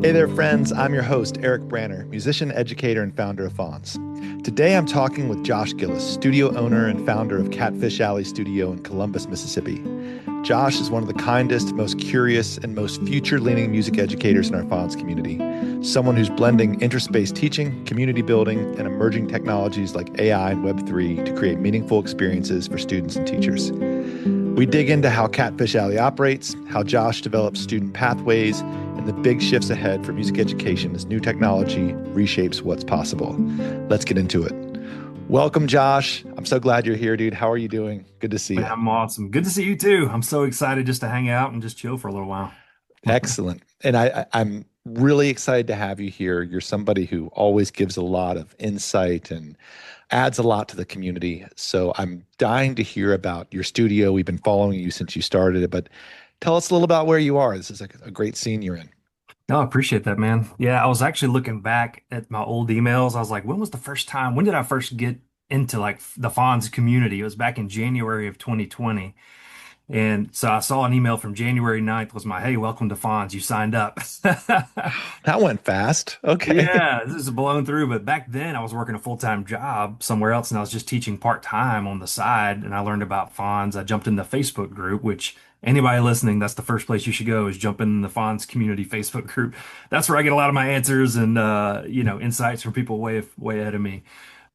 Hey there, friends. I'm your host, Eric Branner, musician, educator, and founder of Fons. Today I'm talking with Josh Gillis, studio owner and founder of Catfish Alley Studio in Columbus, Mississippi. Josh is one of the kindest, most curious, and most future-leaning music educators in our Fons community. Someone who's blending interspace teaching, community building, and emerging technologies like AI and Web3 to create meaningful experiences for students and teachers. We dig into how Catfish Alley operates, how Josh develops student pathways, and the big shifts ahead for music education as new technology reshapes what's possible. Let's get into it. Welcome, Josh. I'm so glad you're here, dude. How are you doing? Good to see Man, you. I'm awesome. Good to see you too. I'm so excited just to hang out and just chill for a little while. Excellent. And I'm really excited to have you here. You're somebody who always gives a lot of insight and adds a lot to the community. So I'm dying to hear about your studio. We've been following you since you started it, but tell us a little about where you are. This is a great scene you're in. No, I appreciate that, man. Yeah, I was actually looking back at my old emails. I was like, when was the first time? When did I first get into like the Fonz community? It was back in January of 2020. And so I saw an email from January 9th was my, hey, welcome to Fonz. You signed up. That went fast. Okay. Yeah, this is blown through. But back then, I was working a full-time job somewhere else, and I was just teaching part-time on the side. And I learned about Fonz. I jumped in the Facebook group, which anybody listening, that's the first place you should go is jump in the Fonz community Facebook group. That's where I get a lot of my answers and insights from people way ahead of me.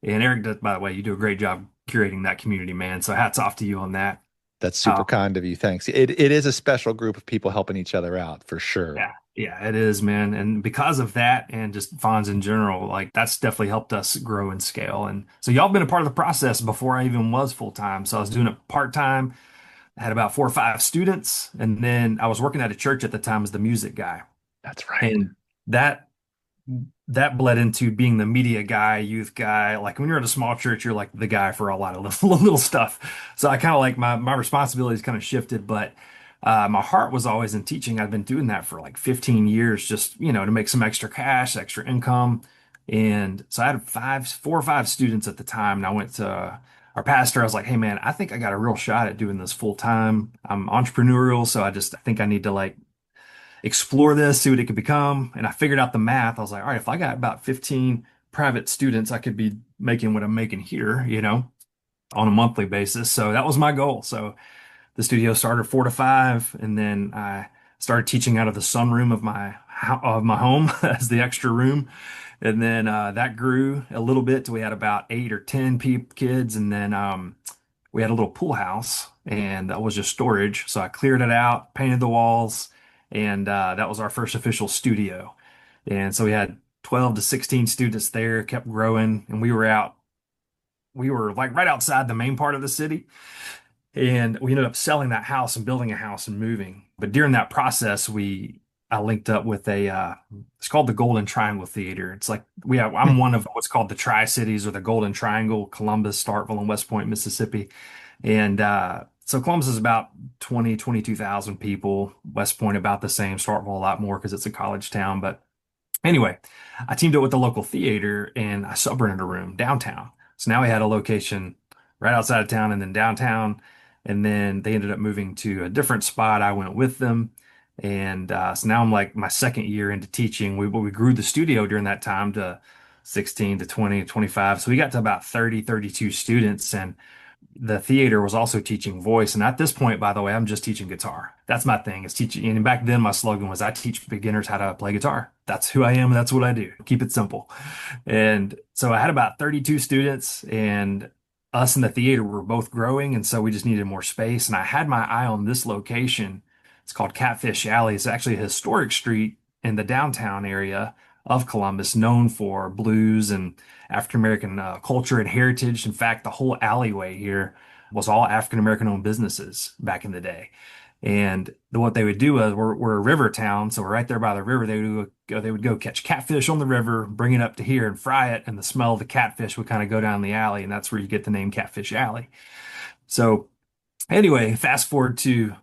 And Eric, by the way, you do a great job curating that community, man. So hats off to you on that. That's super Uh, kind of you. Thanks. It is a special group of people helping each other out for sure. Yeah, yeah, it is, man. And because of that and just Fonz in general, like that's definitely helped us grow and scale. And so y'all been a part of the process before I even was full time. So I was doing it part time, I had about 4 or 5 students, and then I was working at a church at the time as the music guy. That's right. And that that bled into being the media guy, youth guy. Like when you're at a small church, you're like the guy for a lot of little stuff. So I kind of like my responsibilities kind of shifted, but my heart was always in teaching. I've been doing that for like 15 years, just to make some extra cash, extra income. And so I had 4 or 5 students at the time, and I went to our pastor. I was like, "Hey, man, I think I got a real shot at doing this full time. I'm entrepreneurial, so I think I need to like explore this, see what it could become." And I figured out the math. I was like, all right, if I got about 15 private students, I could be making what I'm making here, on a monthly basis. So that was my goal. So the studio started 4 to 5, and then I started teaching out of the sunroom of my home as the extra room. And then that grew a little bit till we had about 8 or 10 kids, and then we had a little pool house, and that was just storage. So I cleared it out, painted the walls, and that was our first official studio. And so we had 12 to 16 students there, kept growing, and we were like right outside the main part of the city. And we ended up selling that house and building a house and moving. But during that process, I linked up with it's called the Golden Triangle Theater. It's like I'm one of what's called the Tri-Cities or the Golden Triangle: Columbus, Starkville, and West Point, Mississippi. And so Columbus is about 22,000 people. West Point about the same. Starkville a lot more because it's a college town. But anyway, I teamed up with the local theater and I subrented a room downtown. So now we had a location right outside of town and then downtown. And then they ended up moving to a different spot. I went with them. And so now I'm like my second year into teaching. We grew the studio during that time to 16 to 20, 25. So we got to about 30, 32 students. And the theater was also teaching voice. And at this point, by the way, I'm just teaching guitar. That's my thing is teaching. And back then, my slogan was I teach beginners how to play guitar. That's who I am. And that's what I do. Keep it simple. And so I had about 32 students, and us and the theater were both growing. And so we just needed more space. And I had my eye on this location. It's called Catfish Alley. It's actually a historic street in the downtown area of Columbus, known for blues and African American culture and heritage. In fact, the whole alleyway here was all African American owned businesses back in the day. And what they would do is we're a river town, so we're right there by the river. They would go catch catfish on the river, bring it up to here and fry it, and the smell of the catfish would kind of go down the alley, and that's where you get the name Catfish Alley. So anyway, fast forward to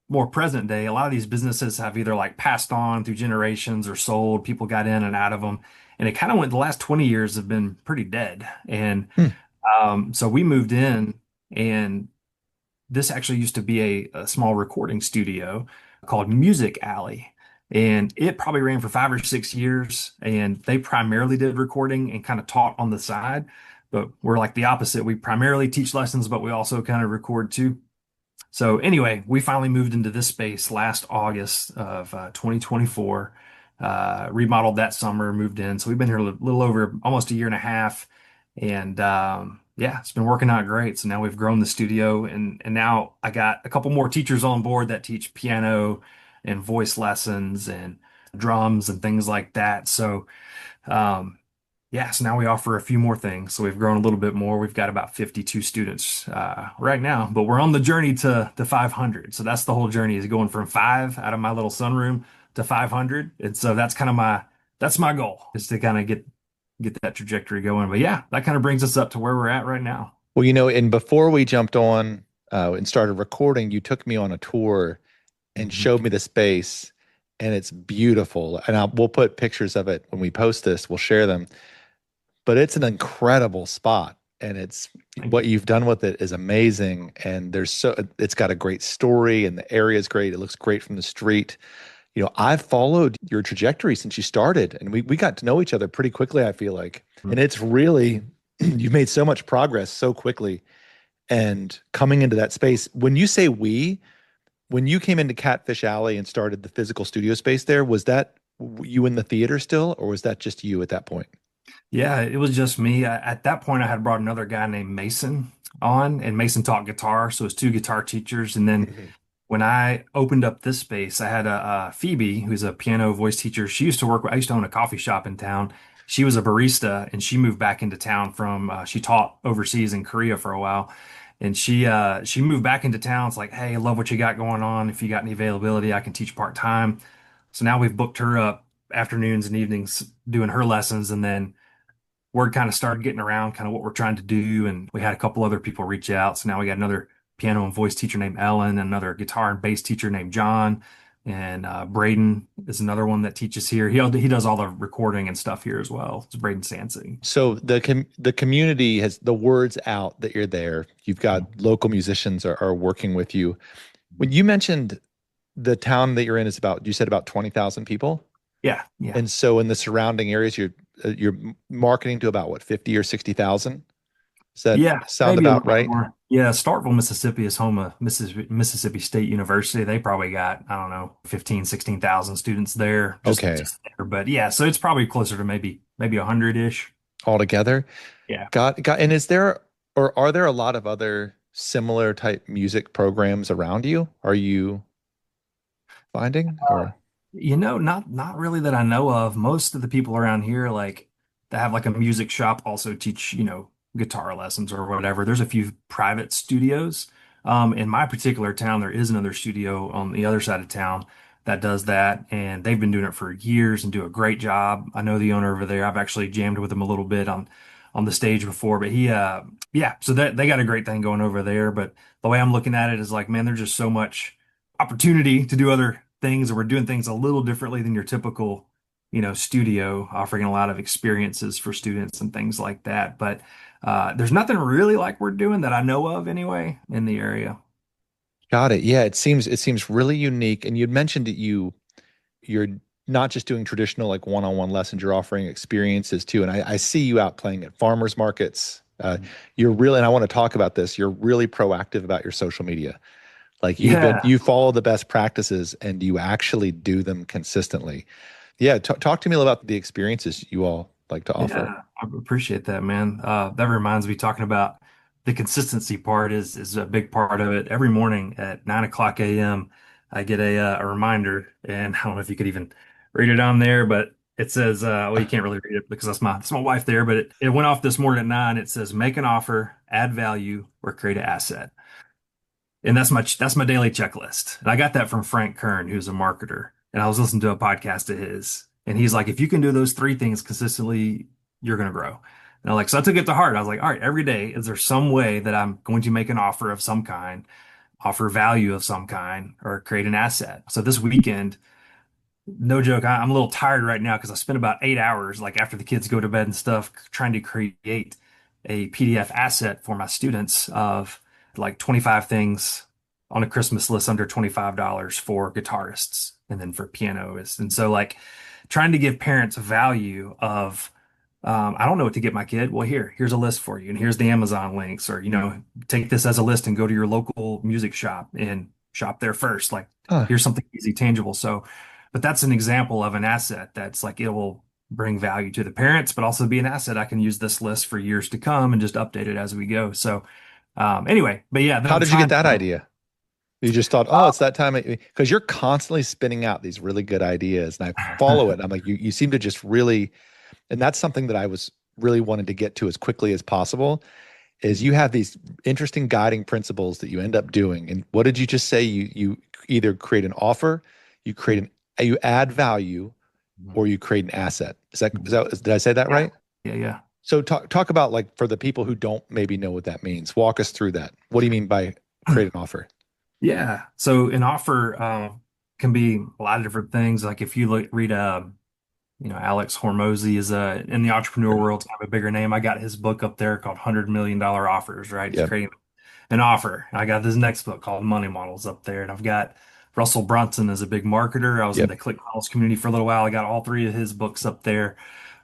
more present day, a lot of these businesses have either like passed on through generations or sold. People got in and out of them. And it kind of went, the last 20 years have been pretty dead. And Hmm. so we moved in, and this actually used to be a small recording studio called Music Alley. And it probably ran for 5 or 6 years. And they primarily did recording and kind of taught on the side. But we're like the opposite. We primarily teach lessons, but we also kind of record too. So anyway, we finally moved into this space last August of 2024. Remodeled that summer, moved in. So we've been here a little over almost a year and a half, and yeah, it's been working out great. So now we've grown the studio, and now I got a couple more teachers on board that teach piano and voice lessons and drums and things like that. So um, yeah, so now we offer a few more things. So we've grown a little bit more. We've got about 52 students right now, but we're on the journey to 500. So that's the whole journey is going from five out of my little sunroom to 500. And so that's kind of that's my goal is to kind of get that trajectory going. But yeah, that kind of brings us up to where we're at right now. Well, and before we jumped on and started recording, you took me on a tour and Mhm. showed me the space, and it's beautiful. And we'll put pictures of it when we post this. We'll share them. But it's an incredible spot, and it's Thank what you. you've done with it is amazing. And it's got a great story, and the area is great. It looks great from the street. I've followed your trajectory since you started, and we got to know each other pretty quickly, I feel like. And it's really, you've made so much progress so quickly. And coming into that space, when you came into Catfish Alley and started the physical studio space there, was that you in the theater still, or was that just you at that point? Yeah, it was just me. At that point, I had brought another guy named Mason on, and Mason taught guitar. So it was two guitar teachers. And then Mhm. when I opened up this space, I had a Phoebe, who's a piano voice teacher. She used to work. I used to own a coffee shop in town. She was a barista, and she moved back into town from. She taught overseas in Korea for a while, and she moved back into town. It's like, hey, I love what you got going on. If you got any availability, I can teach part time. So now we've booked her up afternoons and evenings doing her lessons, and then word kind of started getting around kind of what we're trying to do. And we had a couple other people reach out. So now we got another piano and voice teacher named Ellen, another guitar and bass teacher named John. And Braden is another one that teaches here. He does all the recording and stuff here as well. It's Braden Sansing. So the community has the words out that you're there. You've got local musicians are working with you. When you mentioned the town that you're in is about, you said about 20,000 people. Yeah, yeah. And so in the surrounding areas, you're marketing to about what, 50 or 60,000? Does that Yeah, sound maybe a little about bit right? more. Yeah, Starkville, Mississippi is home of Mississippi State University. They probably got, I don't know, 15, 16,000 students there, Okay. just there. But yeah, so it's probably closer to maybe 100-ish. Altogether. Yeah. Got. And are there a lot of other similar type music programs around you? Are you finding or? Not really that I know of. Most of the people around here, like that have like a music shop, also teach, guitar lessons or whatever. There's a few private studios. In my particular town, there is another studio on the other side of town that does that, and they've been doing it for years and do a great job. I know the owner over there. I've actually jammed with him a little bit on the stage before, but yeah, so that they got a great thing going over there. But the way I'm looking at it is like, man, there's just so much opportunity to do other things, or we're doing things a little differently than your typical, studio, offering a lot of experiences for students and things like that. But there's nothing really like we're doing that I know of anyway in the area. Got it. Yeah, it seems really unique. And you'd mentioned that you're not just doing traditional like one-on-one lessons, you're offering experiences too. And I see you out playing at farmers markets. You're really, and I want to talk about this, you're really proactive about your social media. Like Yeah. you follow the best practices and you actually do them consistently. Yeah, talk to me about the experiences you all like to offer. Yeah, I appreciate that, man. That reminds me, talking about the consistency part is a big part of it. Every morning at 9 o'clock a.m., I get a reminder, and I don't know if you could even read it on there, but it says, well, you can't really read it because that's my wife there, but it went off this morning at 9. It says, make an offer, add value, or create an asset. And that's my daily checklist. And I got that from Frank Kern, who's a marketer. And I was listening to a podcast of his, and he's like, if you can do those three things consistently, you're gonna grow. And I like, so I took it to heart. I was like, all right, every day, is there some way that I'm going to make an offer of some kind, offer value of some kind, or create an asset? So this weekend, no joke, I'm a little tired right now because I spent about 8 hours, like after the kids go to bed and stuff, trying to create a PDF asset for my students of like 25 things on a Christmas list under $25 for guitarists. and then for pianoist. And so like trying to give parents value of I don't know what to get my kid. Well, here's a list for you, and here's the Amazon links, or take this as a list and go to your local music shop and shop there first. Like, Huh. here's something easy, tangible. So, but that's an example of an asset that's like it will bring value to the parents, but also be an asset. I can use this list for years to come and just update it as we go. So, anyway, but yeah, How them did you get trying that to. idea? You just thought, oh, it's that time because you're constantly spinning out these really good ideas, and I follow it. I'm like, you seem to just really, and that's something that I was really wanted to get to as quickly as possible. Is you have these interesting guiding principles that you end up doing. And what did you just say? You either create an offer, you create you add value, or you create an asset. Did I say that Yeah, right? yeah, yeah. So talk about, like, for the people who don't maybe know what that means. Walk us through that. What do you mean by create an offer? Yeah. So an offer can be a lot of different things. Like if you read Alex Hormozy is in the entrepreneur Sure. world, kind of a bigger name. I got his book up there called $100 Million Offers, right? He's Yep. creating an offer. And I got this next book called Money Models up there. And I've got Russell Brunson as a big marketer. I was in Yep. the ClickFunnels community for a little while. I got all three of his books up there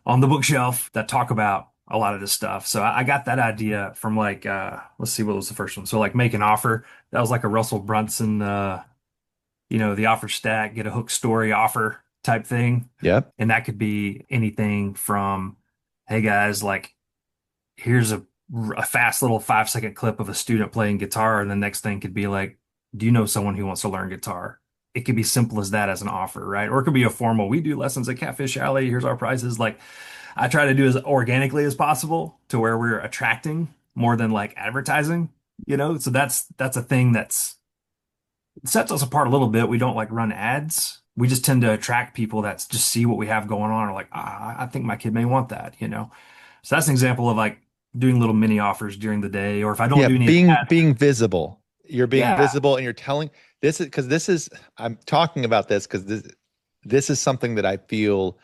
on the bookshelf that talk about a lot of this stuff. So I got that idea from like let's see, what was the first one? So like make an offer. That was like a Russell Brunson the offer stack, get a hook story offer type thing. Yep. And that could be anything from, hey guys, like here's a fast little 5 second clip of a student playing guitar. And the next thing could be like, do you know someone who wants to learn guitar? It could be simple as that as an offer, right? Or it could be a formal, we do lessons at Catfish Alley. Here's our prices. Like I try to do as organically as possible to where we're attracting more than like advertising. So that's a thing that's sets us apart a little bit. We don't like run ads. We just tend to attract people that just see what we have going on, or like, I think my kid may want that. So that's an example of like doing little mini offers during the day, or if I don't Yeah. do any of that, Being visible. You're being yeah. visible, and you're telling this is because this is I'm talking about this because this is something that I feel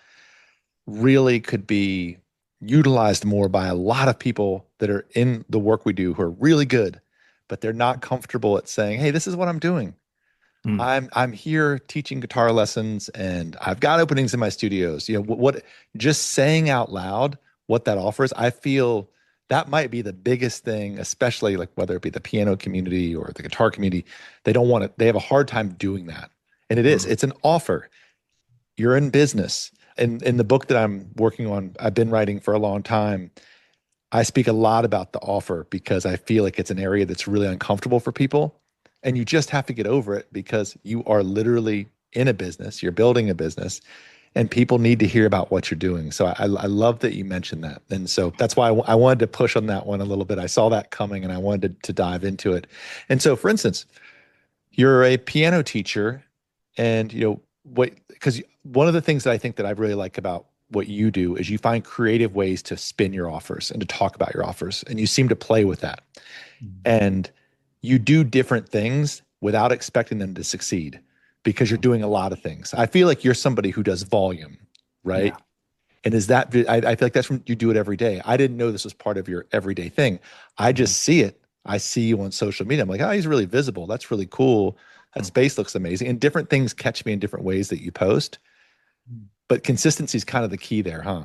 really could be utilized more by a lot of people that are in the work we do who are really good, but they're not comfortable at saying, "Hey, this is what I'm doing. Mm, I'm here teaching guitar lessons, and I've got openings in my studios." What just saying out loud what that offers, I feel that might be the biggest thing, especially like whether it be the piano community or the guitar community. They don't want it. They have a hard time doing that. And mm, it's an offer. You're in business. In the book that I'm working on, I've been writing for a long time. I speak a lot about the offer because I feel like it's an area that's really uncomfortable for people. And you just have to get over it because you are literally in a business, you're building a business, and people need to hear about what you're doing. So I love that you mentioned that. And so that's why I wanted to push on that one a little bit. I saw that coming and I wanted to dive into it. And so, for instance, you're a piano teacher, and what, because one of the things that I think that I really like about what you do is you find creative ways to spin your offers and to talk about your offers, and you seem to play with that, mm, and you do different things without expecting them to succeed because you're doing a lot of things. I feel like you're somebody who does volume, right? yeah. And is that I feel like that's when you do it every day. I didn't know this was part of your everyday thing. I Mhm, just see it. I see you on social media. I'm like, oh, he's really visible. That's really cool. That mm, space looks amazing. And different things catch me in different ways that you post. mm. But consistency is kind of the key there, huh?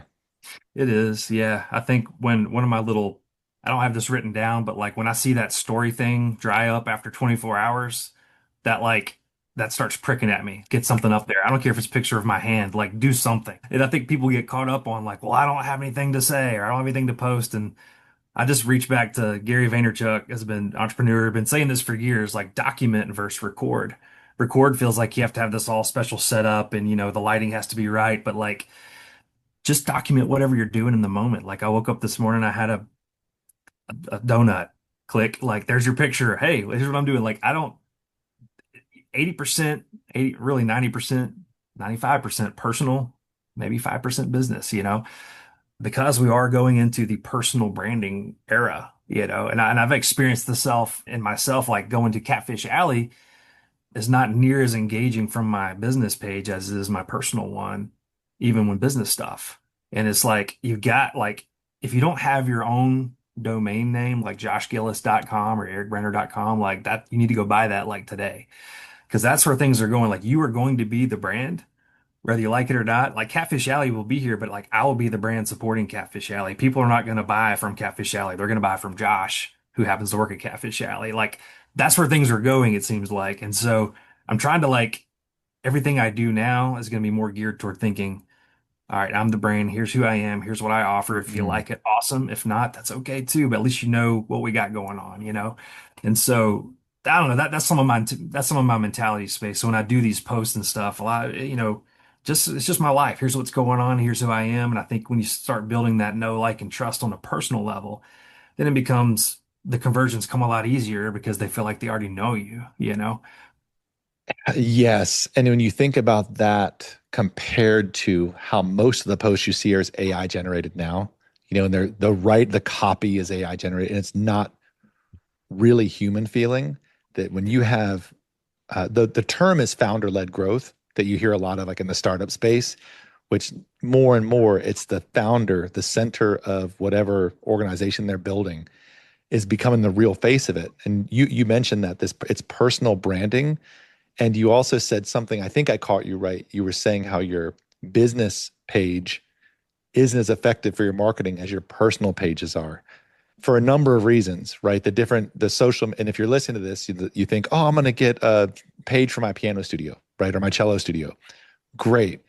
It is, yeah. I think when one of my little, I don't have this written down, but like when I see that story thing dry up after 24 hours, that like that starts pricking at me. Get something up there. I don't care if it's a picture of my hand, like do something. And I think people get caught up on like, well, I don't have anything to say or I don't have anything to post. And I just reach back to Gary Vaynerchuk has been entrepreneur, been saying this for years, like document versus record. Record feels like you have to have this all special setup and the lighting has to be right, but like just document whatever you're doing in the moment. Like I woke up this morning, I had a donut. Click, like there's your picture. Hey, here's what I'm doing. Like I don't 80%, 80, really 90%, 95% personal, maybe 5% business, because we are going into the personal branding era, and I've experienced the self in myself, like going to Catfish Alley is not near as engaging from my business page as it is my personal one, even when business stuff. And it's like you got like if you don't have your own domain name like joshgillis.com or ericbrenner.com, like that, you need to go buy that like today. because that's where things are going. Like you are going to be the brand, whether you like it or not. Like Catfish Alley will be here, but like I will be the brand supporting Catfish Alley. People are not going to buy from Catfish Alley. They're going to buy from Josh, who happens to work at Catfish Alley. Like that's where things are going, it seems like. And so I'm trying to like everything I do now is going to be more geared toward thinking, all right, I'm the brand. Here's who I am. Here's what I offer. If you Mm. like it, awesome. If not, that's okay too. But at least you know what we got going on, you know? And so I don't know. That's some of my mentality space. So when I do these posts and stuff, a lot, just it's just my life. Here's what's going on. Here's who I am. And I think when you start building that know, like, and trust on a personal level, then it becomes the conversions come a lot easier because they feel like they already know you, you know? Yes. And when you think about that compared to how most of the posts you see are AI generated now, and the copy is AI generated, and it's not really human feeling. That when you have the term is founder led growth that you hear a lot of like in the startup space, which more and more it's the founder, the center of whatever organization they're building is becoming the real face of it. And you mentioned that it's personal branding. And you also said something, I think I caught you right. You were saying how your business page isn't as effective for your marketing as your personal pages are for a number of reasons, right? The social, and if you're listening to this, you think, oh, I'm going to get a page for my piano studio, right? Or my cello studio. Great.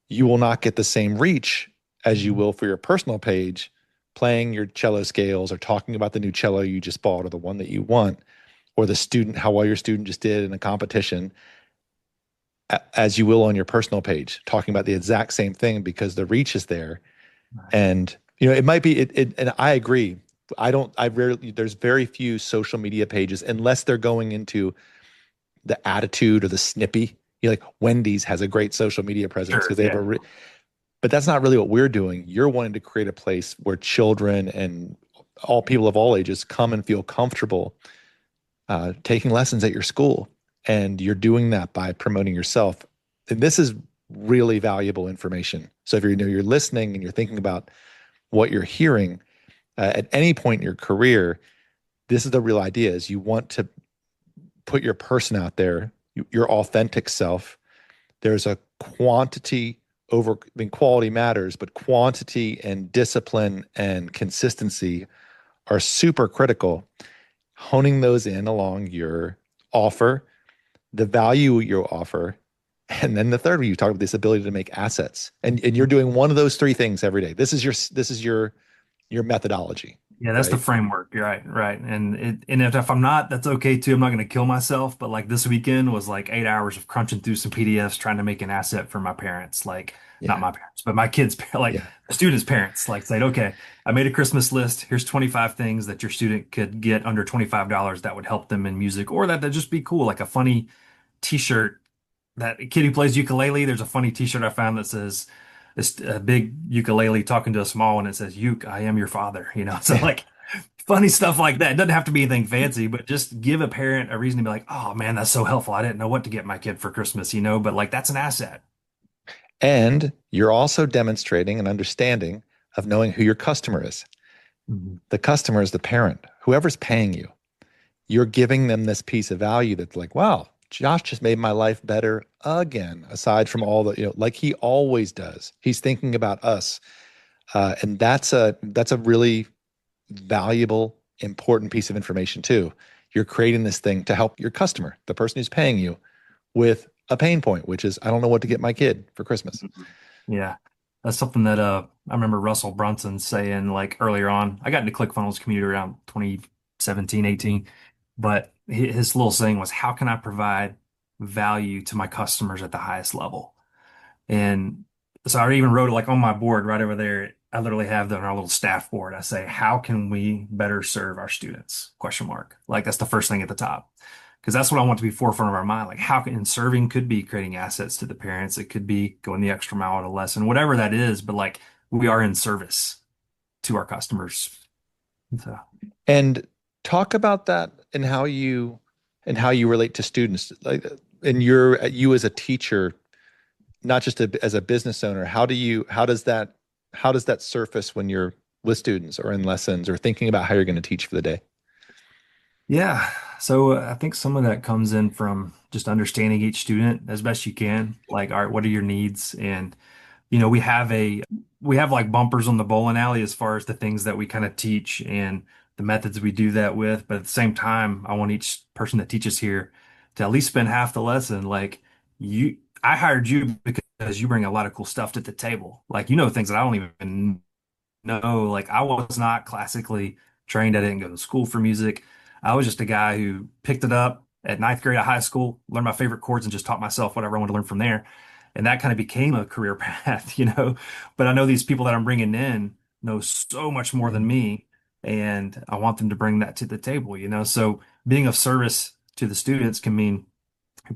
You will not get the same reach as you will for your personal page, playing your cello scales or talking about the new cello you just bought or the one that you want, or how well your student just did in a competition, as you will on your personal page, talking about the exact same thing because the reach is there. Right. And it might be and I agree. There's very few social media pages unless they're going into the attitude or the snippy. Like Wendy's has a great social media presence because Sure. they have Yeah. but that's not really what we're doing. You're wanting to create a place where children and all people of all ages come and feel comfortable taking lessons at your school. And you're doing that by promoting yourself. And this is really valuable information. So if you're listening and you're thinking about what you're hearing at any point in your career, this is the real idea: is you want to put your person out there, your authentic self. There's a quantity over, I mean, quality matters, but quantity and discipline and consistency are super critical. Honing those in along your offer, the value you offer, and then the third one, you talk about this ability to make assets. And you're doing one of those three things every day. This is your methodology, Yeah, that's the right? framework. You're right, right. And if I'm not, that's okay too. I'm not going to kill myself. But like this weekend was like 8 hours of crunching through some PDFs trying to make an asset for my parents. Like not Yeah. my parents, but my kids, like Yeah. the students' parents. Like saying, okay, I made a Christmas list. Here's 25 things that your student could get under $25 that would help them in music, or that'd just be cool, like a funny T-shirt. That kid who plays ukulele, there's a funny T-shirt I found that says this a big ukulele talking to a small one. It says, "Uke, I am your father." You know, so like funny stuff like that. It doesn't have to be anything fancy, but just give a parent a reason to be like, "Oh man, that's so helpful. I didn't know what to get my kid for Christmas," you know, but like that's an asset. And you're also demonstrating an understanding of knowing who your customer is. Mhm. The customer is the parent, whoever's paying you. You're giving them this piece of value that's like, wow, Josh just made my life better again, aside from all the, like he always does. He's thinking about us. And that's a really valuable, important piece of information too. You're creating this thing to help your customer, the person who's paying you, with a pain point, which is I don't know what to get my kid for Christmas. Mhm. Yeah. That's something that I remember Russell Brunson saying like earlier on. I got into ClickFunnels community around 2017, 18. But his little saying was, how can I provide value to my customers at the highest level? And so I even wrote it like on my board right over there. I literally have that on our little staff board. I say, how can we better serve our students? Question mark. Like that's the first thing at the top. Because that's what I want to be forefront of our mind. Like how can, and serving could be creating assets to the parents. It could be going the extra mile at a lesson, whatever that is. But like we are in service to our customers. So. And talk about that and how you relate to students. Like, and you as a teacher, not just as a business owner, how does that surface when you're with students or in lessons or thinking about how you're going to teach for the day? Yeah. So I think some of that comes in from just understanding each student as best you can. Like, all right, what are your needs? And we have like bumpers on the bowling alley as far as the things that we kind of teach and the methods we do that with. But at the same time, I want each person that teaches here to at least spend half the lesson. Like I hired you because you bring a lot of cool stuff to the table. Like, things that I don't even know. Like, I was not classically trained. I didn't go to school for music. I was just a guy who picked it up at ninth grade of high school, learned my favorite chords, and just taught myself whatever I wanted to learn from there. And that kind of became a career path. But I know these people that I'm bringing in know so much more than Mhm. me, and I want them to bring that to the table. So being of service to the students can mean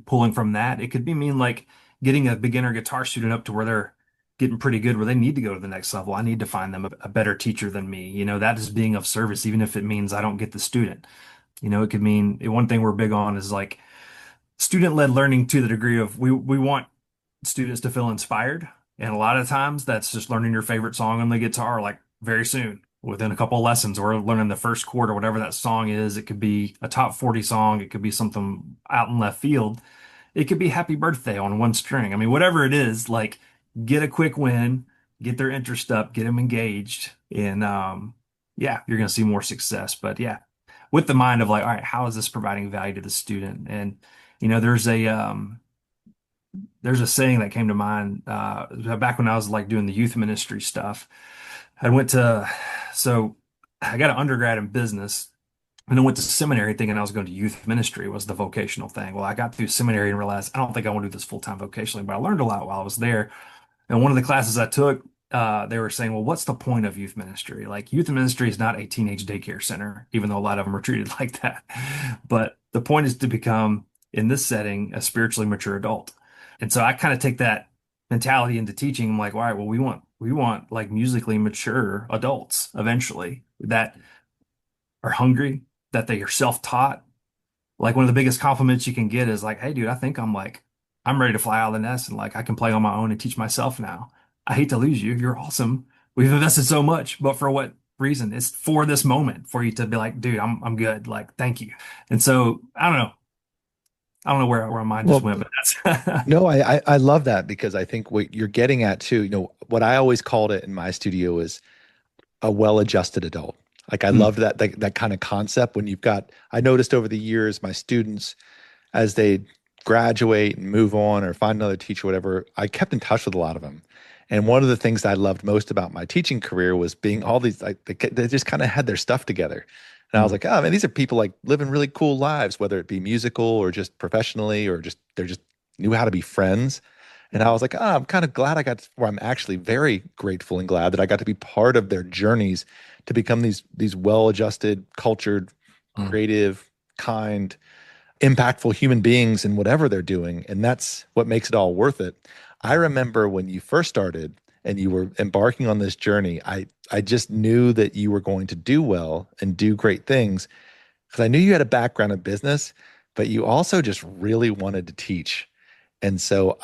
pulling from that. It could be mean like getting a beginner guitar student up to where they're getting pretty good, where they need to go to the next level. I need to find them a better teacher than me. That is being of service, even if it means I don't get the student. It could mean one thing we're big on is like student-led learning to the degree of we want students to feel inspired. And a lot of times that's just learning your favorite song on the guitar, like very soon, within a couple of lessons, or learning the first chord or whatever that song is. It could be a top 40 song, it could be something out in left field. It could be Happy Birthday on one string. I mean, whatever it is, like get a quick win, get their interest up, get them engaged, and yeah, you're going to see more success. But yeah, with the mind of like, all right, how is this providing value to the student? And there's a saying that came to mind back when I was like doing the youth ministry stuff. I went to so I got an undergrad in business and I went to seminary thinking I was going to youth ministry was the vocational thing. Well, I got through seminary and realized I don't think I want to do this full time vocationally, but I learned a lot while I was there. And one of the classes I took, they were saying, well, what's the point of youth ministry? Like, youth ministry is not a teenage daycare center, even though a lot of them are treated like that. But the point is to become, in this setting, a spiritually mature adult. And so I kind of take that mentality into teaching. I'm like, all right, well, we want like musically mature adults eventually that are hungry, that they are self-taught. Like one of the biggest compliments you can get is like, hey, dude, I think I'm ready to fly out of the nest and like I can play on my own and teach myself now. I hate to lose you. You're awesome. We've invested so much, but for what reason? It's for this moment for you to be like, dude, I'm good. Like, thank you. And so I don't know. I don't know where my mind just Well, went, but that's no, I love that because I think what you're getting at too, what I always called it in my studio is a well-adjusted adult. Like I Mm, love that kind of concept when you've got, I noticed over the years, my students, as they graduate and move on or find another teacher, whatever, I kept in touch with a lot of them. And one of the things I loved most about my teaching career was being all these, like, they just kind of had their stuff together. And I was mm, like, oh man, these are people like living really cool lives, whether it be musical or just professionally or just, they're just knew how to be friends. And I was like, oh, I'm kind of glad where I'm actually very grateful and glad that I got to be part of their journeys to become these well-adjusted, cultured, mm. creative, kind, impactful human beings in whatever they're doing. And that's what makes it all worth it. I remember when you first started and you were embarking on this journey, I just knew that you were going to do well and do great things because I knew you had a background in business, but you also just really wanted to teach. And so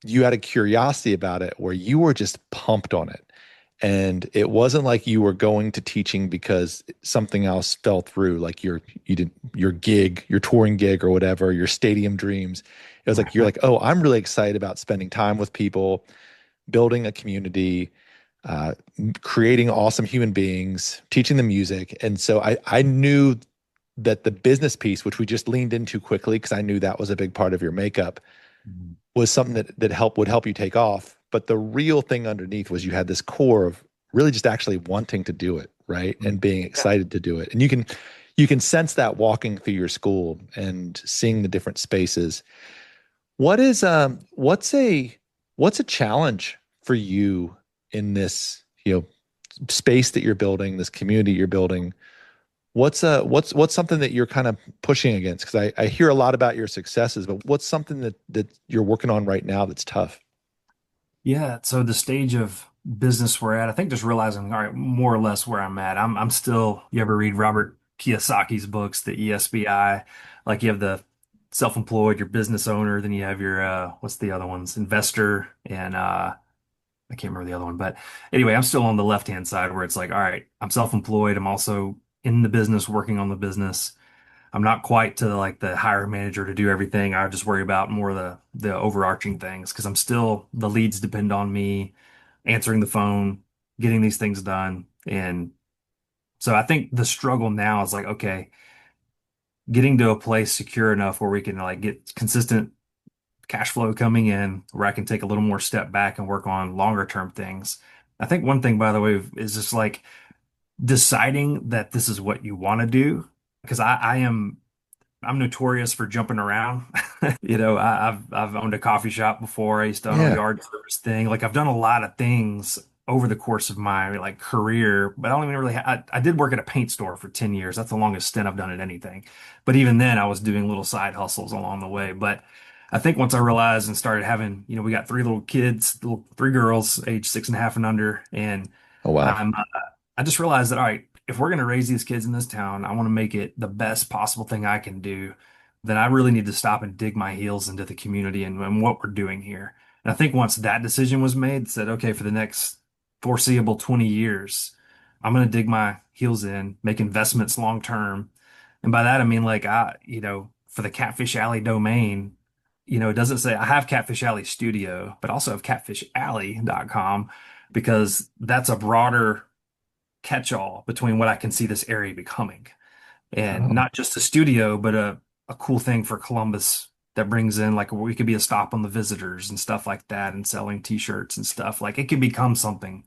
you had a curiosity about it where you were just pumped on it. And it wasn't like you were going to teaching because something else fell through, like you did your gig, your touring gig or whatever, your stadium dreams. It was like you're like, oh, I'm really excited about spending time with people, building a community, uh, creating awesome human beings, teaching them music. And so I knew that the business piece, which we just leaned into quickly because I knew that was a big part of your makeup, was something that would help you take off. But the real thing underneath was you had this core of really just actually wanting to do it, right? And being Yeah. excited to do it. And you can sense that walking through your school and seeing the different spaces. What's a challenge for you in this, space that you're building, this community you're building? What's something that you're kind of pushing against? Because I hear a lot about your successes, but what's something that you're working on right now that's tough? Yeah, so the stage of business we're at, I think just realizing, all right, more or less where I'm at. I'm still, you ever read Robert Kiyosaki's books, the ESBI? Like you have the self-employed, your business owner, then you have your what's the other ones? Investor and I can't remember the other one, but anyway, I'm still on the left-hand side where it's like, all right, I'm self-employed, I'm also in the business, working on the business. I'm not quite to like the hiring manager to do everything. I just worry about more of the overarching things because I'm still the leads depend on me answering the phone, getting these things done. And so I think the struggle now is like, okay, getting to a place secure enough where we can like get consistent cash flow coming in, where I can take a little more step back and work on longer term things. I think one thing, by the way, is just like deciding that this is what you want to do. Because I'm notorious for jumping around. I've owned a coffee shop before. I used to own a Yeah. yard service thing. Like I've done a lot of things over the course of my like career, but I don't even really I did work at a paint store for 10 years. That's the longest stint I've done at anything. But even then I was doing little side hustles along the way. But I think once I realized and started having, we got three little kids, three girls, age 6.5 and under, and Oh, wow. I'm I just realized that, all right, if we're going to raise these kids in this town, I want to make it the best possible thing I can do. Then I really need to stop and dig my heels into the community and what we're doing here. And I think once that decision was made, said, okay, for the next foreseeable 20 years, I'm going to dig my heels in, make investments long term. And by that, I mean, like, for the Catfish Alley domain, it doesn't say I have Catfish Alley Studio, but also have catfishalley.com because that's a broader catch-all between what I can see this area becoming. And Oh, not just a studio, but a cool thing for Columbus that brings in like we could be a stop on the visitors and stuff like that and selling t-shirts and stuff. Like it could become something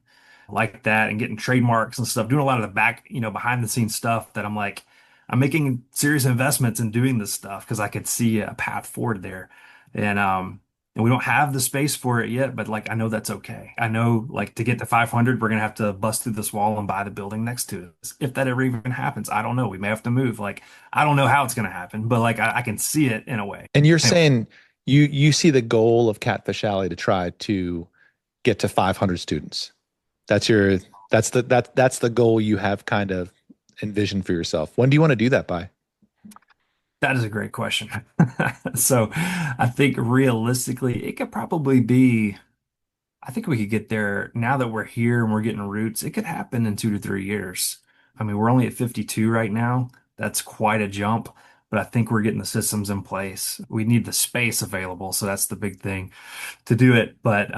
like that and getting trademarks and stuff, doing a lot of the back, behind the scenes stuff that I'm like, I'm making serious investments in doing this stuff because I could see a path forward there. And we don't have the space for it yet, but like I know that's okay. I know like to get to 500, we're gonna have to bust through this wall and buy the building next to us. If that ever even happens, I don't know. We may have to move. Like I don't know how it's gonna happen, but like I can see it in a way. and you're Anyway, saying you see the goal of Catfish Alley to try to get to 500 students. That's your that's the goal you have kind of envisioned for yourself. When do you want to do that by? that is a great question. So I think realistically, it could probably be. I think we could get there now that we're here and we're getting roots. It could happen in 2 to 3 years. I mean, we're only at 52 right now. That's quite a jump, but I think we're getting the systems in place. We need the space available, so that's the big thing to do it. But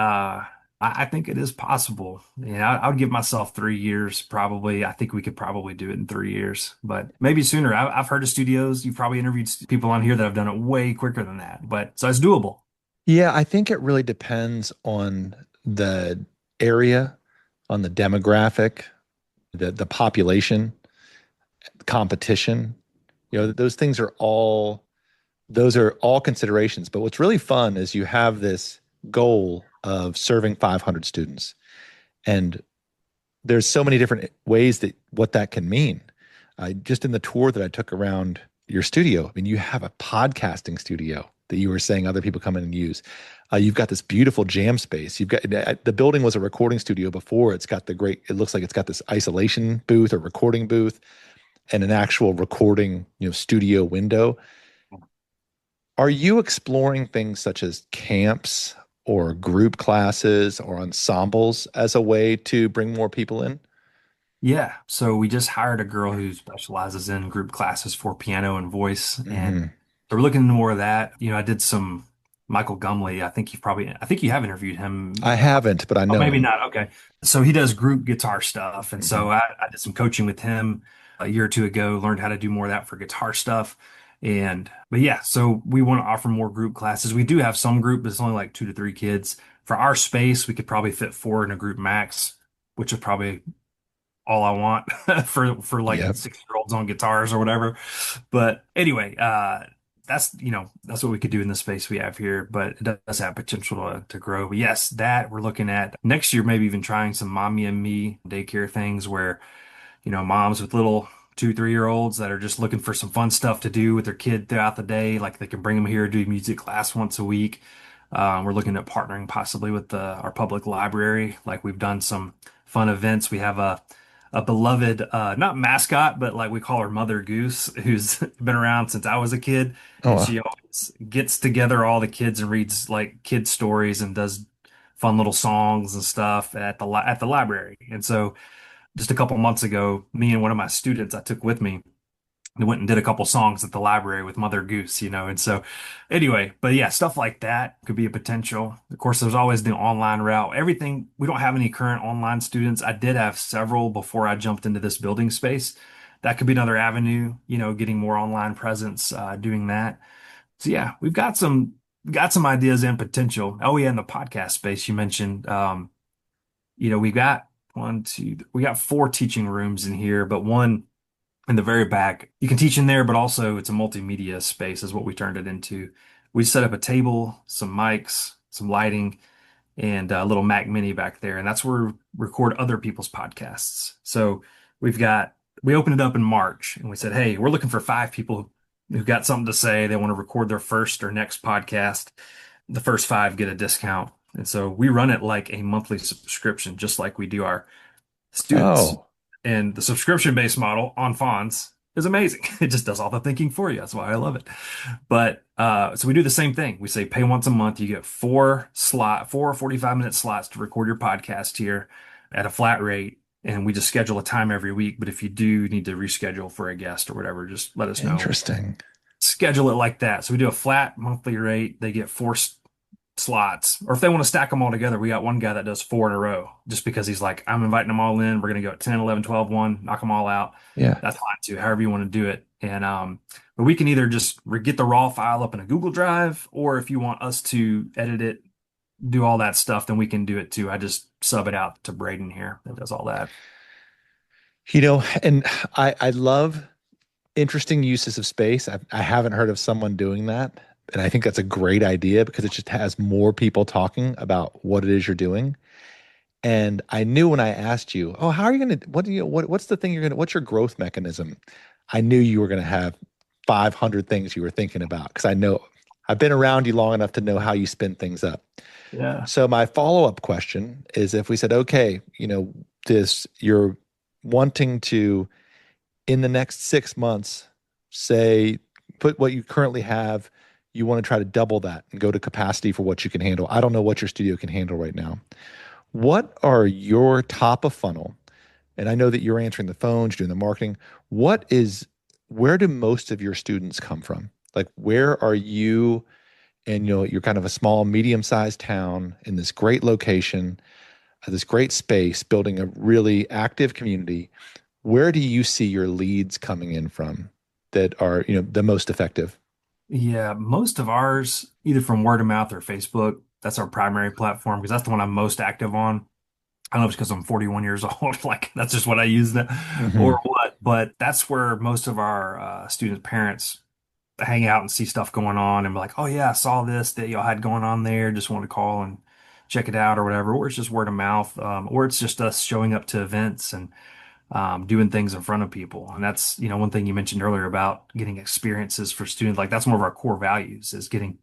I think it is possible. I would give myself 3 years probably. I think we could probably do it in 3 years, but maybe sooner. I've heard of studios. You've probably interviewed people on here that have done it way quicker than that, but so it's doable. Yeah, I think it really depends on the area, on the demographic, the population, competition. Those things are all those are all considerations. But what's really fun is you have this goal of serving 500 students. And there's so many different ways that what that can mean. Just in the tour that I took around your studio, I mean, you have a podcasting studio that you were saying other people come in and use. You've got this beautiful jam space. You've got the building was a recording studio before. It's got the great. It looks like it's got this isolation booth or recording booth and an actual recording, studio window. Are you exploring things such as camps or group classes or ensembles as a way to bring more people in? Yeah, so we just hired a girl who specializes in group classes for piano and voice, and Hmm. so we're looking into more of that. I did some Michael Gumley. I think you have interviewed him. I haven't, but I Oh, know maybe him. not. Okay, so he does group guitar stuff, and so Hmm. I did some coaching with him a year or two ago. Learned how to do more of that for guitar stuff, but yeah, so we want to offer more group classes. We do have some group, but it's only like 2 to 3 kids. For our space, we could probably fit four in a group max, which is probably all I want for like Yep. 6 year olds on guitars or whatever. But anyway, that's what we could do in the space we have here, but it does have potential to grow. But yes, that we're looking at next year, maybe even trying some mommy and me daycare things where, moms with little 2, 3 year olds that are just looking for some fun stuff to do with their kid throughout the day. Like they can bring them here, do music class once a week. We're looking at partnering possibly with our public library. Like we've done some fun events. We have a beloved, not mascot, but like we call her Mother Goose, who's been around since I was a kid. Oh, And wow. she always gets together all the kids and reads like kid stories and does fun little songs and stuff at the library. And so just a couple months ago, me and one of my students I took with me, and went and did a couple songs at the library with Mother Goose, and so anyway, but yeah, stuff like that could be a potential. Of course, there's always the online route. Everything, we don't have any current online students. I did have several before I jumped into this building space. That could be another avenue, getting more online presence, doing that. So yeah, we've got some ideas and potential. Oh yeah, in the podcast space you mentioned, we got we got four teaching rooms in here, but one in the very back. You can teach in there, but also it's a multimedia space is what we turned it into. We set up a table, some mics, some lighting, and a little Mac Mini back there, and that's where we record other people's podcasts. So we've got we opened it up in March, and we said, hey, we're looking for five people who've got something to say. They want to record their first or next podcast. The first five get a discount. And so we run it like a monthly subscription, just like we do our students. Oh, And the subscription-based model on Fons is amazing. It just does all the thinking for you. That's why I love it. But so we do the same thing. We say pay once a month. You get four 45-minute slots to record your podcast here at a flat rate. And we just schedule a time every week. But if you do need to reschedule for a guest or whatever, just let us know. interesting. Schedule it like that. So we do a flat monthly rate. They get four slots. Or if they want to stack them all together, we got one guy that does four in a row just because he's like, I'm inviting them all in. We're going to go at 10, 11, 12, 1, knock them all out. Yeah. That's fine too, however you want to do it. And but we can either just get the raw file up in a Google Drive, or if you want us to edit it, do all that stuff, then we can do it too. I just sub it out to Braden here that does all that. And I love interesting uses of space. I haven't heard of someone doing that. And I think that's a great idea because it just has more people talking about what it is you're doing. And I knew when I asked you, oh, how are you going to, what's the thing what's your growth mechanism? I knew you were going to have 500 things you were thinking about because I know I've been around you long enough to know how you spin things up. Yeah. So my follow-up question is if we said, okay, you're wanting to, in the next 6 months, say, put what you currently have, you want to try to double that and go to capacity for what you can handle. I don't know what your studio can handle right now. What are your top of funnel? And I know that you're answering the phones, you're doing the marketing. Where do most of your students come from? Like, where are you? And you're kind of a small, medium-sized town in this great location, this great space, building a really active community. Where do you see your leads coming in from that are, the most effective? Yeah, most of ours, either from word of mouth or Facebook, that's our primary platform because that's the one I'm most active on. I don't know if it's because I'm 41 years old, like that's just what I use now, Hmm. or what, but that's where most of our students' parents hang out and see stuff going on and be like, oh yeah, I saw this that y'all had going on there, just want to call and check it out or whatever, or it's just word of mouth, or it's just us showing up to events and doing things in front of people. And that's, one thing you mentioned earlier about getting experiences for students. Like that's one of our core values is getting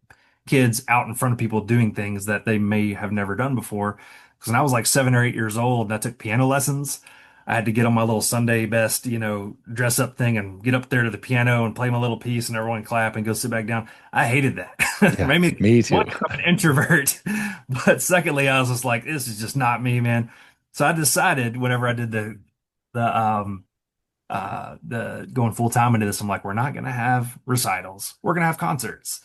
kids out in front of people doing things that they may have never done before. Because when I was like 7 or 8 years old and I took piano lessons, I had to get on my little Sunday best, dress up thing and get up there to the piano and play my little piece and everyone clap and go sit back down. I hated that. Yeah, Made me, me too. one, I'm an introvert, but secondly, I was just like, this is just not me, man. So I decided whenever I did the going full time into this, I'm like, we're not gonna have recitals. We're gonna have concerts.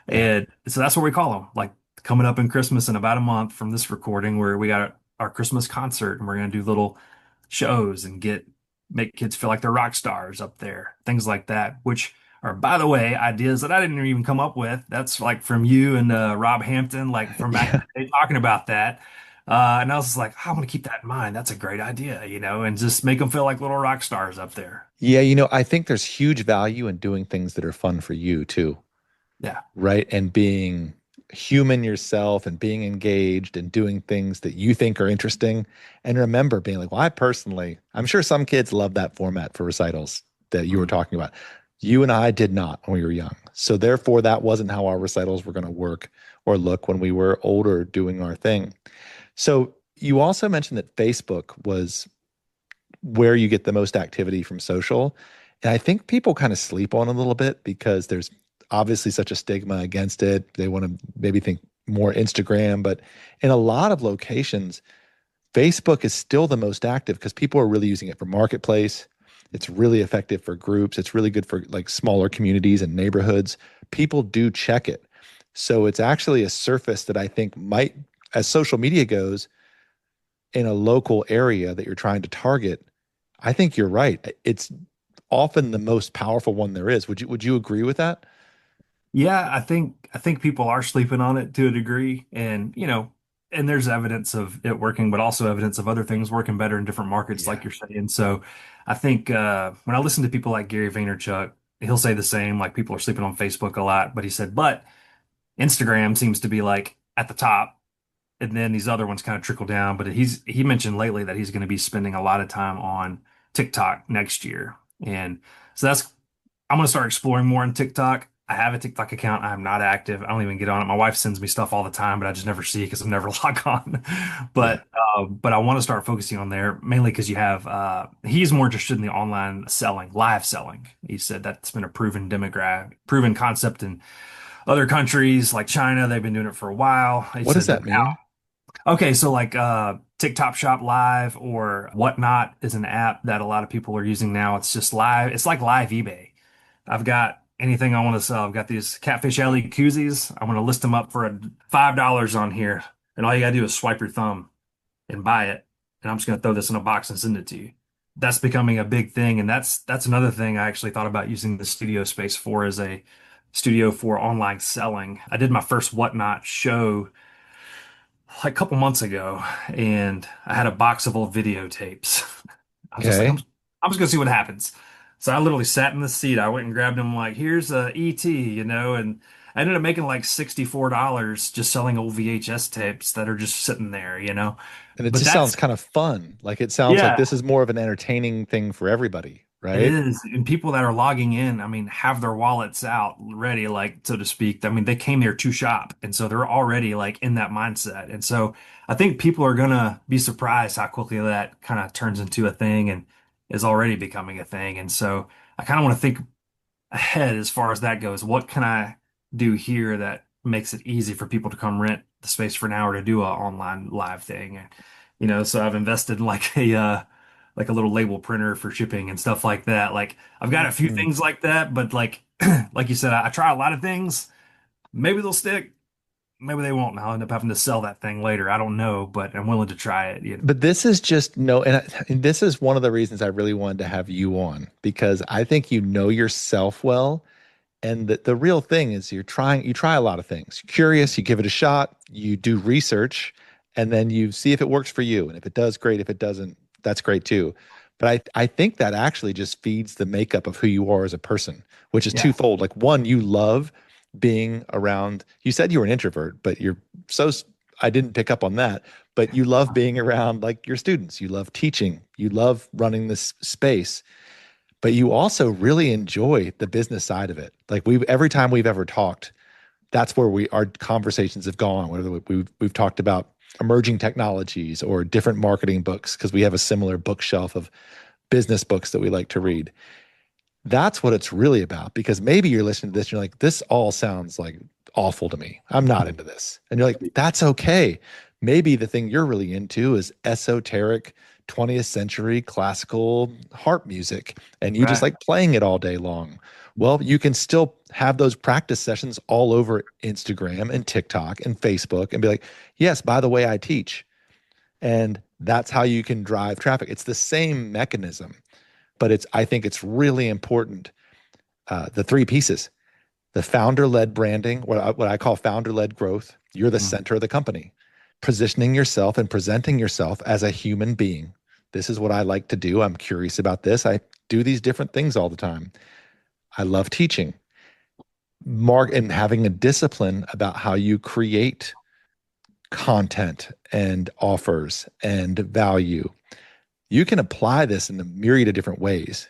Yeah. And so that's what we call them. Like coming up in Christmas in about a month from this recording, where we got our Christmas concert and we're gonna do little shows and make kids feel like they're rock stars up there, things like that, which are, by the way, ideas that I didn't even come up with. That's like from you and Rob Hampton, like from back in Yeah. the day, talking about that. And I was just like, "Oh, I'm gonna keep that in mind. That's a great idea, and just make them feel like little rock stars up there. Yeah, I think there's huge value in doing things that are fun for you too, Yeah. right? And being human yourself and being engaged and doing things that you think are interesting. And remember being like, well, I'm sure some kids love that format for recitals that you were Mhm. talking about. You and I did not when we were young. So therefore, that wasn't how our recitals were going to work or look when we were older doing our thing. So you also mentioned that Facebook was where you get the most activity from social. And I think people kind of sleep on it a little bit because there's obviously such a stigma against it. They want to maybe think more Instagram, but in a lot of locations, Facebook is still the most active because people are really using it for marketplace. It's really effective for groups. It's really good for like smaller communities and neighborhoods. People do check it. So it's actually a surface that I think might, as social media goes, in a local area that you're trying to target, I think you're right. It's often the most powerful one there is. Would you agree with that? Yeah, I think people are sleeping on it to a degree, and and there's evidence of it working, but also evidence of other things working better in different markets, Yeah. like you're saying. So, I think when I listen to people like Gary Vaynerchuk, he'll say the same. Like people are sleeping on Facebook a lot, but he said, but Instagram seems to be like at the top, and then these other ones kind of trickle down. But he mentioned lately that he's going to be spending a lot of time on TikTok next year, and so that's I'm gonna start exploring more on TikTok. I have a TikTok account. I'm not active. I don't even get on it. My wife sends me stuff all the time, but I just never see it because I'm never log on. Yeah. But I want to start focusing on there mainly because you have he's more interested in the online selling, live selling. He said that's been a proven concept in other countries like China. They've been doing it for a while. He What does said, but that mean? okay, so like TikTok Shop Live or Whatnot is an app that a lot of people are using now. It's just live. It's like live eBay. I've got anything I want to sell. I've got these Catfish Alley koozies. I'm going to list them up for $5 on here, and all you got to do is swipe your thumb and buy it. And I'm just going to throw this in a box and send it to you. That's becoming a big thing, and that's another thing I actually thought about using the studio space for as a studio for online selling. I did my first Whatnot show like a couple months ago, and I had a box of old videotapes. I was just like, Okay. I'm just gonna see what happens. So I literally sat in the seat. I went and grabbed him like, here's a ET, and I ended up making like $64 just selling old VHS tapes that are just sitting there. And it But just sounds that's kind of fun. Like it sounds like yeah. this is more of an entertaining thing for everybody, It right? is. And people that are logging in, I mean, have their wallets out ready, like, so to speak. I mean, they came there to shop. And so they're already like in that mindset. And so I think people are going to be surprised how quickly that kind of turns into a thing and is already becoming a thing. And so I kind of want to think ahead as far as that goes. What can I do here that makes it easy for people to come rent the space for an hour to do a online live thing? And, so I've invested in like a little label printer for shipping and stuff like that. Like I've got a few Mhm. things like that, but like like you said, I try a lot of things. Maybe they'll stick, maybe they won't, and I'll end up having to sell that thing later. I don't know, but I'm willing to try it. But this is just no, and this is one of the reasons I really wanted to have you on because I think you know yourself well. And the real thing is you try a lot of things. You're curious, you give it a shot, you do research, and then you see if it works for you. And if it does, great. If it doesn't, that's great too. But I think that actually just feeds the makeup of who you are as a person, which is Yeah, twofold. Like one, you love being around, you said you were an introvert, but so, I didn't pick up on that, but you love being around like your students. You love teaching. You love running this space but you also really enjoy the business side of it. Like every time we've ever talked, that's where our conversations have gone. Whether we've talked about emerging technologies or different marketing books because we have a similar bookshelf of business books that we like to read. That's what it's really about. Because maybe you're listening to this, and you're like, this all sounds like awful to me. I'm not into this, and you're like, that's okay. Maybe the thing you're really into is esoteric 20th century classical harp music and you just right. like playing it all day long. Well, you can still have those practice sessions all over Instagram and TikTok and Facebook and be like, yes, by the way, I teach. And that's how you can drive traffic. It's the same mechanism, but I think it's really important. The three pieces, the founder led branding, what I call founder led growth. You're the Mm. center of the company, positioning yourself and presenting yourself as a human being. This is what I like to do. I'm curious about this. I do these different things all the time. I love teaching. Mark and having a discipline about how you create content and offers and value. You can apply this in a myriad of different ways.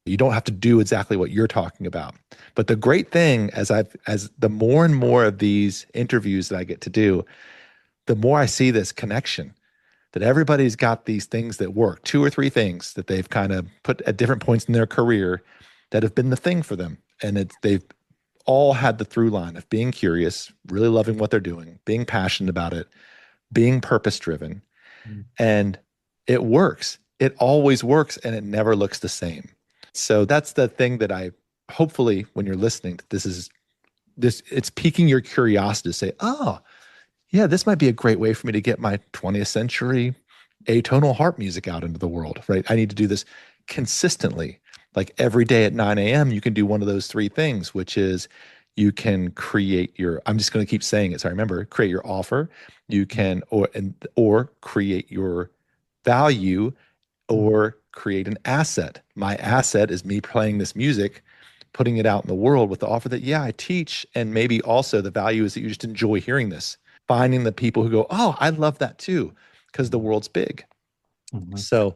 You don't have to do exactly what you're talking about. But the great thing as the more and more of these interviews that I get to do, the more I see this connection that everybody's got these things that work, two or three things that they've kind of put at different points in their career that have been the thing for them. And they've all had the through line of being curious, really loving what they're doing, being passionate about it, being purpose driven. Mm. And it works. It always works and it never looks the same. So that's the thing that I hopefully when you're listening, this it's piquing your curiosity to say, oh, yeah, this might be a great way for me to get my 20th century atonal harp music out into the world, right? I need to do this consistently. Like every day at 9 a.m., you can do one of those three things, which is you can create your, I'm just going to keep saying it. So I remember create your offer. You can, or create your value or create an asset. My asset is me playing this music, putting it out in the world with the offer that, yeah, I teach. And maybe also the value is that you just enjoy hearing this, finding the people who go, oh, I love that too, because the world's big. Mhm. So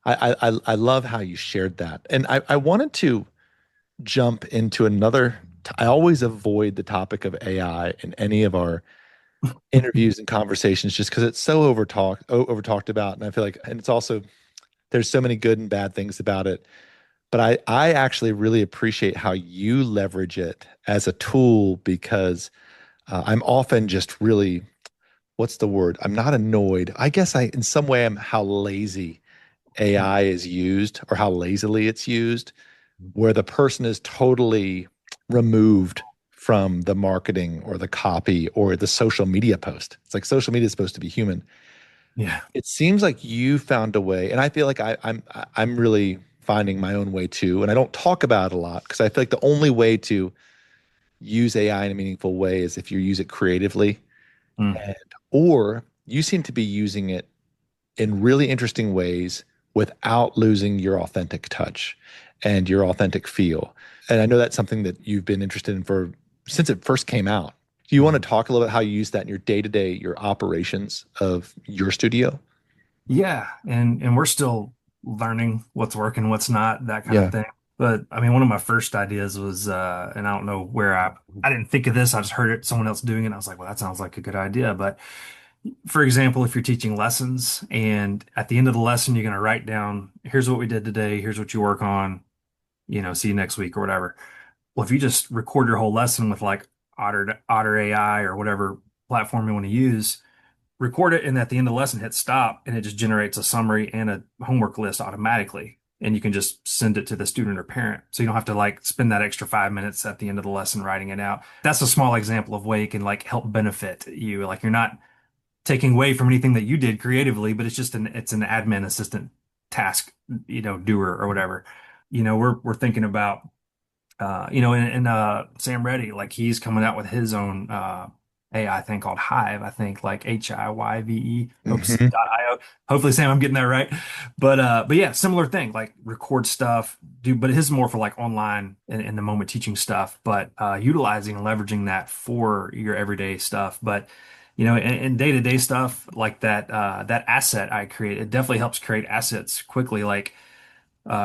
I love how you shared that. And I wanted to jump into another. I always avoid the topic of AI in any of our interviews and conversations just because it's so over talked about. And I feel like, and it's also, there's so many good and bad things about it. But I actually really appreciate how you leverage it as a tool because I'm often just really, what's the word? I'm not annoyed. I guess in some way, I'm how lazy AI is used or how lazily it's used, where the person is totally removed from the marketing or the copy or the social media post. It's like social media is supposed to be human. Yeah. It seems like you found a way, and I feel like I'm really finding my own way too. And I don't talk about it a lot because I feel like the only way to use AI in a meaningful way is if you use it creatively, Mm. and or you seem to be using it in really interesting ways without losing your authentic touch and your authentic feel. And I know that's something that you've been interested in for since it first came out. Do you want to Mhm. talk a little bit how you use that in your day to day, your operations of your studio? Yeah, and we're still learning what's working, what's not, that kind of Yeah. thing. But I mean, one of my first ideas was, and I don't know where I didn't think of this. I just heard it, someone else doing it. And I was like, well, that sounds like a good idea. But for example, if you're teaching lessons and at the end of the lesson, you're going to write down, here's what we did today, here's what you work on, see you next week or whatever. Well, if you just record your whole lesson with like Otter AI or whatever platform you want to use, record it, and at the end of the lesson, hit stop, and it just generates a summary and a homework list automatically. And you can just send it to the student or parent. So you don't have to like spend that extra 5 minutes at the end of the lesson writing it out. That's a small example of way it can like help benefit you. Like you're not taking away from anything that you did creatively, but it's an admin assistant task, doer or whatever. We're thinking about and Sam Reddy, like he's coming out with his own AI thing called Hive, I think, like HIYVE, Hmm. .io. Hopefully, Sam, I'm getting that right. But yeah, similar thing, like record stuff, but his is more for like online in the moment teaching stuff, but utilizing and leveraging that for your everyday stuff. But in day-to-day stuff like that asset I create, it definitely helps create assets quickly. Like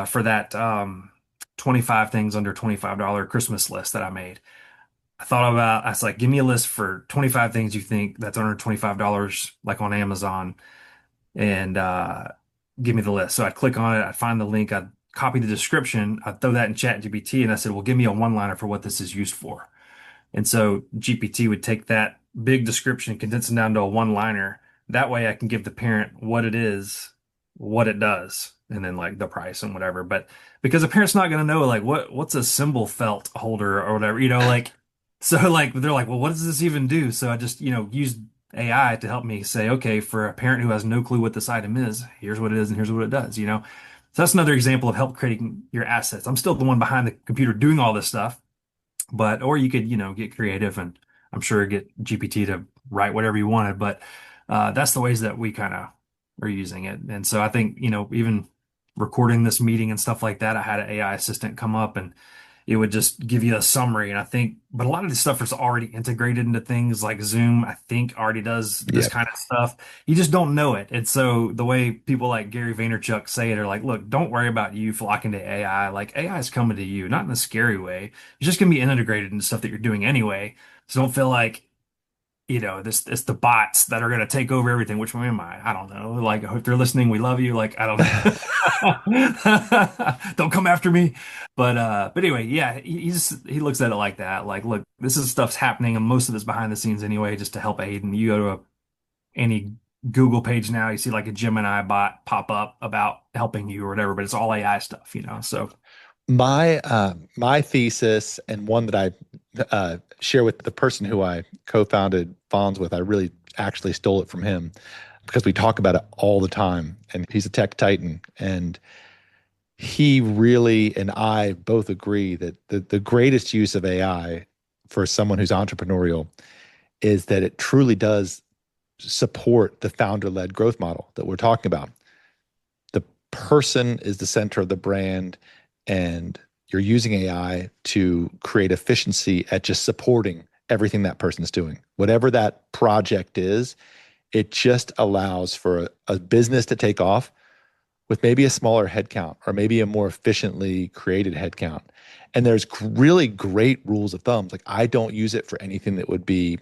for that 25 things under $25 Christmas list that I made. I was like, give me a list for 25 things you think that's under $25, like on Amazon, and give me the list. So I'd click on it, I'd find the link, I'd copy the description, I'd throw that in ChatGPT, and I said, well, give me a one-liner for what this is used for. And so GPT would take that big description, condense it down to a one-liner. That way I can give the parent what it is, what it does, and then like the price and whatever. But because the parent's not going to know like what's a symbol felt holder or whatever, like so like they're like, well, what does this even do? So I just, used AI to help me say, okay, for a parent who has no clue what this item is, here's what it is and here's what it does. So that's another example of help creating your assets. I'm still the one behind the computer doing all this stuff, but or you could, get creative and I'm sure get GPT to write whatever you wanted. But that's the ways that we kind of are using it. And so I think, even recording this meeting and stuff like that, I had an AI assistant come up and it would just give you a summary. And I think, but a lot of this stuff is already integrated into things like Zoom, I think already does this Yep. kind of stuff. You just don't know it. And so the way people like Gary Vaynerchuk say it are like, look, don't worry about you flocking to AI. Like AI is coming to you, not in a scary way. It's just going to be integrated into stuff that you're doing anyway. So don't feel like, this it's the bots that are going to take over everything. Which one am I? I don't know. Like, if they're listening, we love you. Like, I don't know. Don't come after me. But anyway, yeah, he looks at it like that. Like, look, this is stuff's happening, and most of it's behind the scenes anyway, just to help aid. And you go to any Google page now, you see like a Gemini bot pop up about helping you or whatever, but it's all AI stuff. So My thesis, and one that I share with the person who I co-founded Fons with, I really actually stole it from him because we talk about it all the time, and he's a tech titan, and he really and I both agree that the greatest use of AI for someone who's entrepreneurial is that it truly does support the founder-led growth model that we're talking about. The person is the center of the brand, and you're using AI to create efficiency at just supporting everything that person's doing. Whatever that project is, it just allows for a business to take off with maybe a smaller headcount or maybe a more efficiently created headcount. And there's really great rules of thumbs. Like I don't use it for anything that would be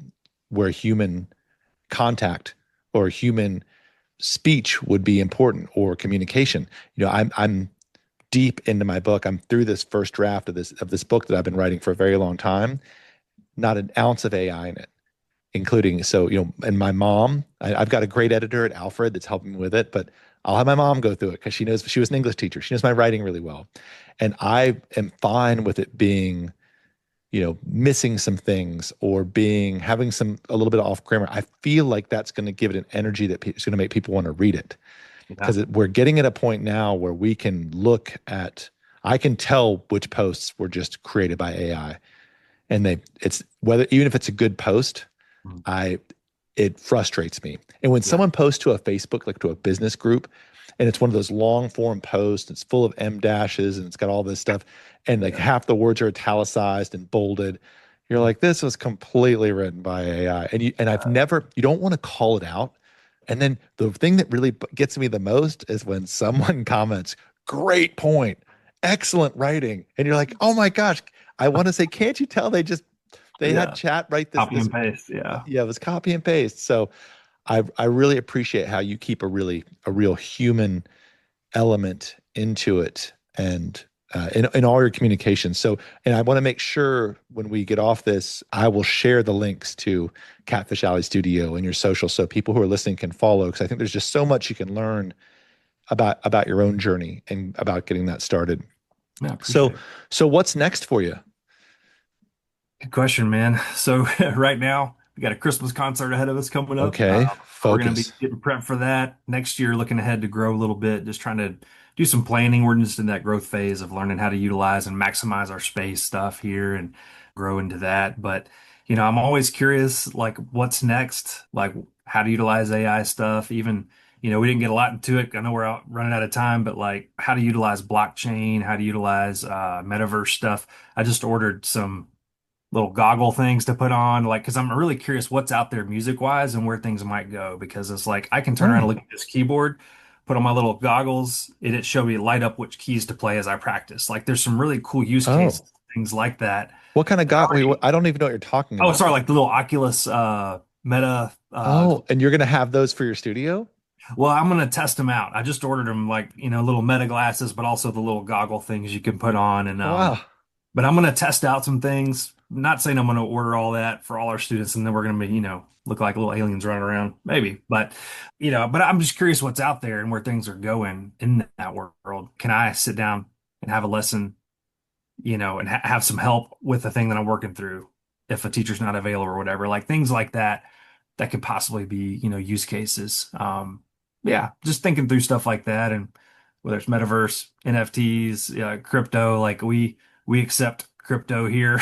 where human contact or human speech would be important or communication. I'm deep into my book. I'm through this first draft of this book that I've been writing for a very long time. Not an ounce of AI in it, including and my mom. I've got a great editor at Alfred that's helping me with it, but I'll have my mom go through it because she was an English teacher. She knows my writing really well, and I am fine with it being missing some things or being having a little bit of off grammar. I feel like that's going to give it an energy that is going to make people want to read it Yeah. because we're getting at a point now where we can look at, I can tell which posts were just created by AI, and it's whether even if it's a good post, Mm. I it frustrates me. And when Yeah. someone posts to a Facebook, like to a business group, and it's one of those long form posts, it's full of M dashes and it's got all this stuff, and like Yeah. half the words are italicized and bolded, you're like, this was completely written by AI. You don't want to call it out. And then the thing that really gets me the most is when someone comments, great point, excellent writing. And you're like, oh my gosh, I want to say, can't you tell they had Yeah. chat write Copy this and paste. Yeah. yeah, it was copy and paste. So I really appreciate how you keep a real human element into it and in all your communications. So, and I want to make sure when we get off this, I will share the links to Catfish Alley Studio and your social so people who are listening can follow because I think there's just so much you can learn about your own journey and about getting that started. Yeah, So, appreciate it. so what's next for you? Good question, man. So right now we got a Christmas concert ahead of us coming up. Okay, So we're going to be focus. getting prepped for that. Next year, looking ahead to grow a little bit, just trying to do some planning. We're just in that growth phase of learning how to utilize and maximize our space stuff here and grow into that. But, I'm always curious, like what's next, like how to utilize AI stuff. Even, we didn't get a lot into it. I know we're running out of time, but like how to utilize blockchain, how to utilize metaverse stuff. I just ordered some little goggle things to put on, like, because I'm really curious what's out there music wise and where things might go. Because it's like I can turn around and Oh, look at this keyboard, put on my little goggles, it show me light up which keys to play as I practice. Like, there's some really cool use oh. cases, things like that. What kind of But I got? Wait, already, I don't even know what you're talking oh, about. sorry, like the little Oculus Meta. Oh, and you're gonna have those for your studio? Well, I'm gonna test them out. I just ordered them, like, little Meta glasses, but also the little goggle things you can put on, and Wow. but I'm going to test out some things. Not saying I'm going to order all that for all our students and then we're going to be, look like little aliens running around. Maybe. But I'm just curious what's out there and where things are going in that world. Can I sit down and have a lesson, and have some help with the thing that I'm working through if a teacher's not available or whatever? Like things like that that could possibly be, use cases. Yeah, just thinking through stuff like that, and whether it's metaverse, NFTs, crypto, like we accept crypto here.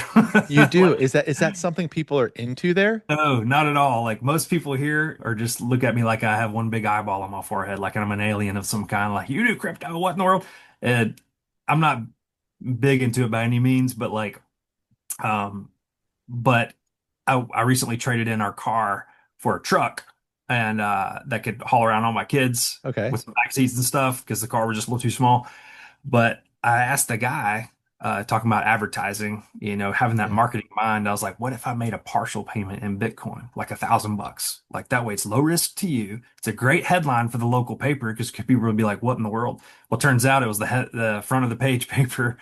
You do. Like, Is that something people are into there? no, not at all. Like most people here are just look at me like I have one big eyeball on my forehead, like I'm an alien of some kind. Like, you do crypto, what in the world? And I'm not big into it by any means, but like, um, but I recently traded in our car for a truck, and that could haul around all my kids Okay. with some back seats and stuff because the car was just a little too small. But I asked the guy, talking about advertising, having that Yeah. marketing mind, I was like, what if I made a partial payment in Bitcoin, like $1,000? Like that way it's low risk to you. It's a great headline for the local paper because people would be like, what in the world? Well, turns out it was the front of the page paper,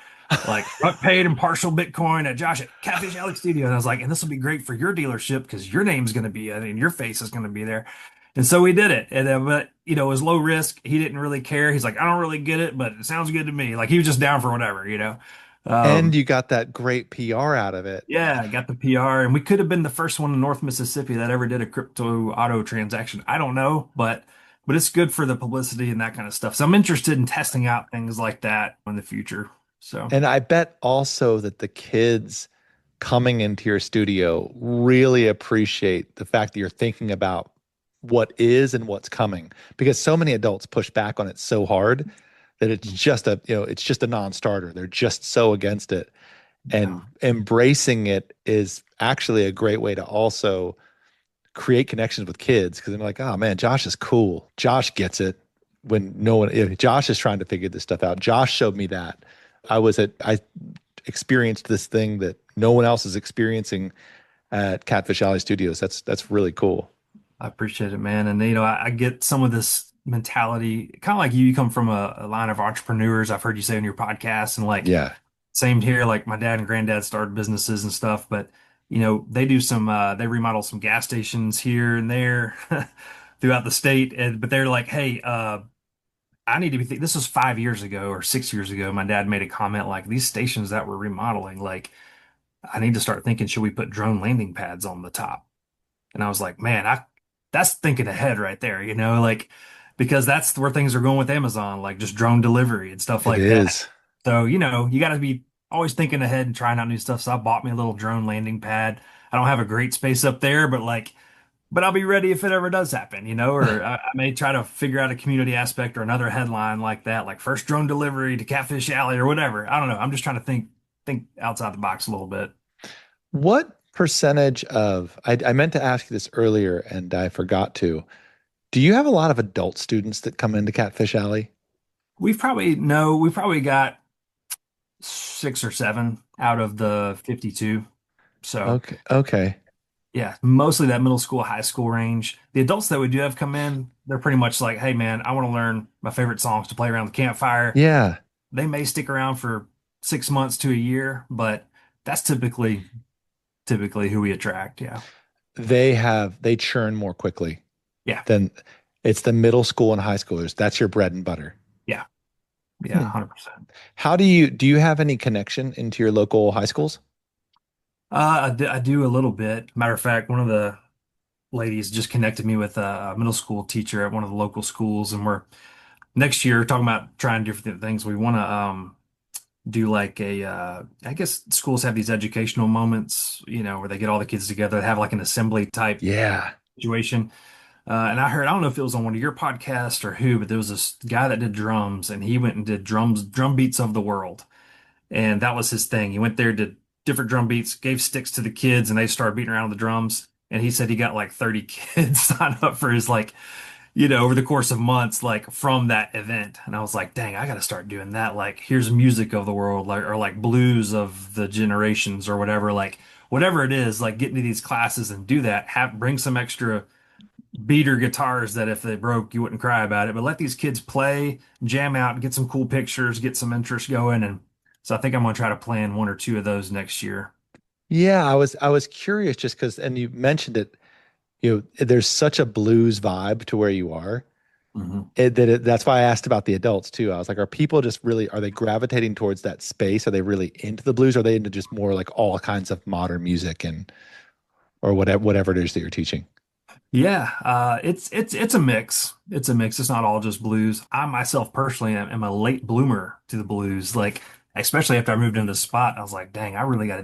like front paid and partial Bitcoin at Josh at Catfish Alley Studio. And I was like, and this will be great for your dealership because your name's going to be and your face is going to be there. And so we did it. And but it was low risk. He didn't really care. He's like, I don't really get it, but it sounds good to me. Like he was just down for whatever. And Um, you got that great PR out of it. yeah, I got the PR, and we could have been the first one in North Mississippi that ever did a crypto auto transaction. I don't know, but it's good for the publicity and that kind of stuff. So I'm interested in testing out things like that in the future. So And I bet also that the kids coming into your studio really appreciate the fact that you're thinking about what is and what's coming, because so many adults push back on it so hard that it's just a non-starter. They're just so against it. yeah, And embracing it is actually a great way to also create connections with kids, because they're like, oh man, Josh is cool. Josh gets it when no one, Josh is trying to figure this stuff out. Josh showed me that. I experienced this thing that no one else is experiencing at Catfish Alley Studios. That's really cool. I appreciate it, man. And I get some of this mentality, kind of like you. You come from a line of entrepreneurs. I've heard you say on your podcast, and like Yeah. same here. Like my dad and granddad started businesses and stuff, but they remodel some gas stations here and there throughout the state. But they're like, hey, I need to be. This was 5 years ago or 6 years ago. My dad made a comment like these stations that we're remodeling, like I need to start thinking, should we put drone landing pads on the top? And I was like, man, I that's thinking ahead right there, like because that's where things are going with Amazon, like just drone delivery and stuff It like that. is. So, you got to be always thinking ahead and trying out new stuff. So I bought me a little drone landing pad. I don't have a great space up there, but I'll be ready if it ever does happen, or I may try to figure out a community aspect or another headline like that, like first drone delivery to Catfish Alley or whatever. I don't know. I'm just trying to think outside the box a little bit. What percentage of, I meant to ask you this earlier and I forgot to. Do you have a lot of adult students that come into Catfish Alley? We've probably got 6 or 7 out of the 52. So Okay. Okay. yeah, mostly that middle school, high school range. The adults that we do have come in, they're pretty much like, hey man, I want to learn my favorite songs to play around the campfire. Yeah. They may stick around for 6 months to a year, but that's typically who we attract. Yeah. They churn more quickly Yeah. than it's the middle school and high schoolers. That's your bread and butter. Yeah. Yeah. Hmm. 100%. How do you have any connection into your local high schools? I do a little bit. Matter of fact, one of the ladies just connected me with a middle school teacher at one of the local schools, and we're next year talking about trying different things. We want to do like I guess schools have these educational moments, where they get all the kids together, have like an assembly type Yeah. situation. And I don't know if it was on one of your podcasts or who, but there was this guy that did drums, and he went and did drum beats of the world. And that was his thing. He went there, did different drum beats, gave sticks to the kids, and they started beating around the drums. And he said he got like 30 kids signed up for his like, over the course of months, like from that event. And I was like, dang, I got to start doing that. Like, here's music of the world, like, or like blues of the generations or whatever, like whatever it is, like get into these classes and do that. Bring some extra beater guitars that if they broke, you wouldn't cry about it, but let these kids play, jam out, get some cool pictures, get some interest going. And so I think I'm going to try to plan one or two of those next year. Yeah, I was curious just because, and you mentioned it, there's such a blues vibe to where you are. Hmm. That's why I asked about the adults too. I was like, are people just really, are they gravitating towards that space? Are they really into the blues? Are they into just more like all kinds of modern music and or whatever it is that you're teaching? Yeah, it's a mix. It's a mix. It's not all just blues. I myself personally am a late bloomer to the blues. Like especially after I moved into the spot, I was like, dang, I really got to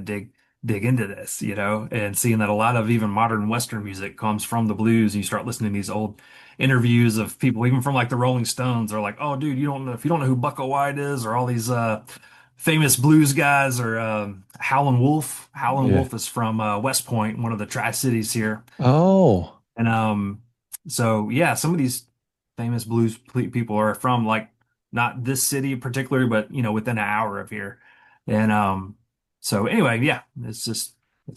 dig into this, and seeing that a lot of even modern Western music comes from the blues. And you start listening to these old interviews of people, even from like the Rolling Stones, are like, oh, dude, you don't know if you don't know who Bucko White is, or all these famous blues guys, or Howlin' Wolf. Howlin' Yeah. Wolf is from West Point, one of the Tri-Cities here. Oh, And so yeah, some of these famous people are from like not this city particularly, but within an hour of here. And so anyway, yeah, it's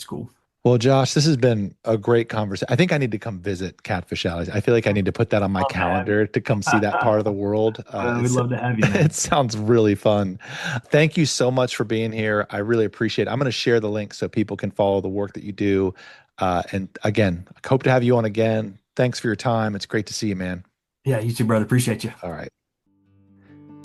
cool. well, Josh, this has been a great conversation. I think I need to come visit Catfish Alley. I feel like I need to put that on my Love to have calendar to come see that part of the you. world. We'd love to have you, It man. sounds really fun. Thank you so much for being here. I really appreciate it. I'm going to share the link so people can follow the work that you do. And again, I hope to have you on again. Thanks for your time. It's great to see you, man. Yeah, you too, brother. Appreciate you. All right.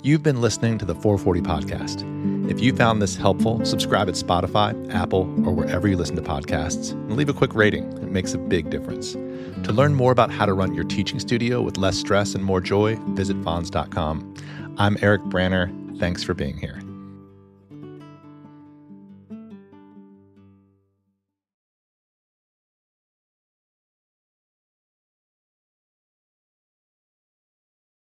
You've been listening to the 440 podcast. If you found this helpful, subscribe at Spotify, Apple, or wherever you listen to podcasts, and leave a quick rating. It makes a big difference. To learn more about how to run your teaching studio with less stress and more joy, visit Fons.com. I'm Eric Branner. Thanks for being here.